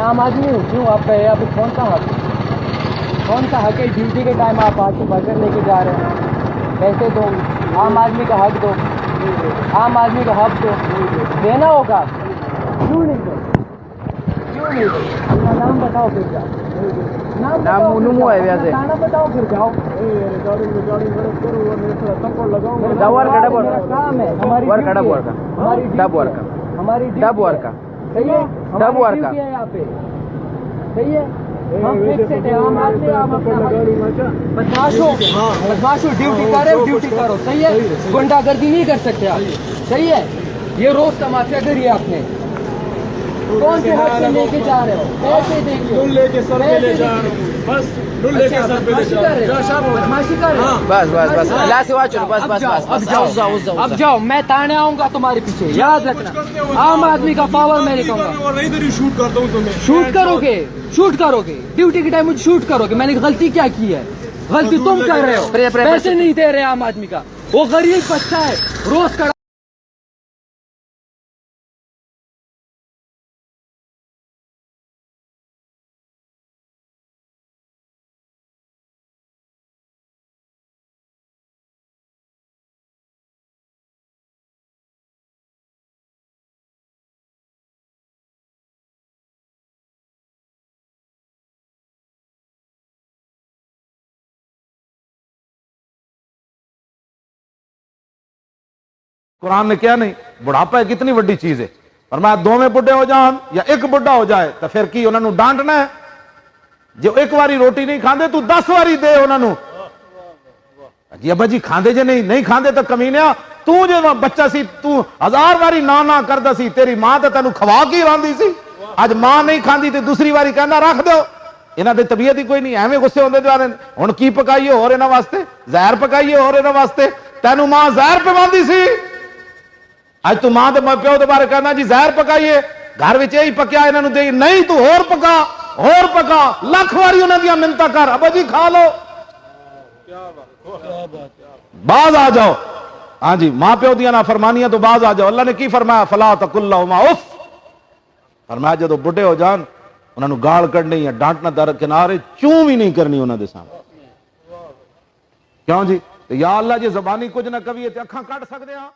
आम आदमी हूँ, क्यों आप गए? अभी कौन सा हक है? ड्यूटी के टाइम आप आके बर्गर लेके जा रहे हैं, पैसे दो, आम आदमी का हक दो, आम आदमी का हक दो, देना होगा। क्यों नहीं दो? अपना नाम बताओ फिर जाओ, नाम है वैसे नाम बताओ फिर जाओ। काम है हमारी, डब वर्क का सही है, डब वर्क का यहाँ पे सही है। हम फिक्स है, हम आते हम बदमाशो ड्यूटी करो सही है। गुंडागर्दी नहीं कर सकते आप, सही है। ये रोज तमाशा करिए आपने, कौन से हक से लेके जा रहे हो? पैसे देखिए, लेके सर पे ले जा रहे हो, बस लेके सर पे ले जा रहे हो, बदमाशी कर रहे हो। बस अब जाओ, मैं ताने आऊंगा तुम्हारे पीछे, याद रखना। आम आदमी का पावर मैं नहीं कहूँगा। शूट करता हूँ तुम्हें, शूट करोगे ड्यूटी के टाइम मुझे शूट करोगे। मैंने गलती क्या की है? गलती तुम कर रहे हो, पैसे नहीं दे रहे आम आदमी का। वो गरीब बच्चा है, रोज का कुरान ने क्या नहीं, बुढ़ापा एक कितनी बड़ी चीज है। पर मैं दोवें बुढ़े हो जान या एक बुढ़ा हो जाए तो फिर की उन्होंने डांटना है? जो एक बारी रोटी नहीं खाते तू 10 बारी दे उन्होंने। जी अब्बा जी खाते जे नहीं खाते तो कमीनिया, तू जो बच्चा सी तू 1000 बारी ना करदा सी, तेरी मां तो तेन खवा के लांदी सी। अज मां नहीं खाती तो दूसरी बारी कहना रख दो। इन्हां दी तबीयत ही कोई नहीं, एवें गुस्से होंदे जा रहे हैं। हुण की पकाइए होर इन्हां वास्ते, जहर पकाइए होर इन्हां वास्ते। तेनू मां जहर पवांदी सी, आज तू मां प्यो के बारे कहना जी जहर पकाइए, घर में यही पकया इन्होंने दे, नहीं तू होर पका, लख वारी उन्होंने दियां मिन्नतां कर, अब्बा जी खा लो, बाज आ जाओ। हाँ जी, मां प्यो दियां ना फरमानियां तो बाज आ जाओ। अल्लाह ने की फरमाया, फला तकुल्लहुमा उफ। फरमाया जो बुढ़े हो जान उन्होंने गाल कढ़नी या डांटना दर किनारे चूं भी नहीं करनी उन्होंने सामने। क्यों जी? तो या अल्लाह जी जबानी कुछ ना कविए तो अखां कट सकते हैं।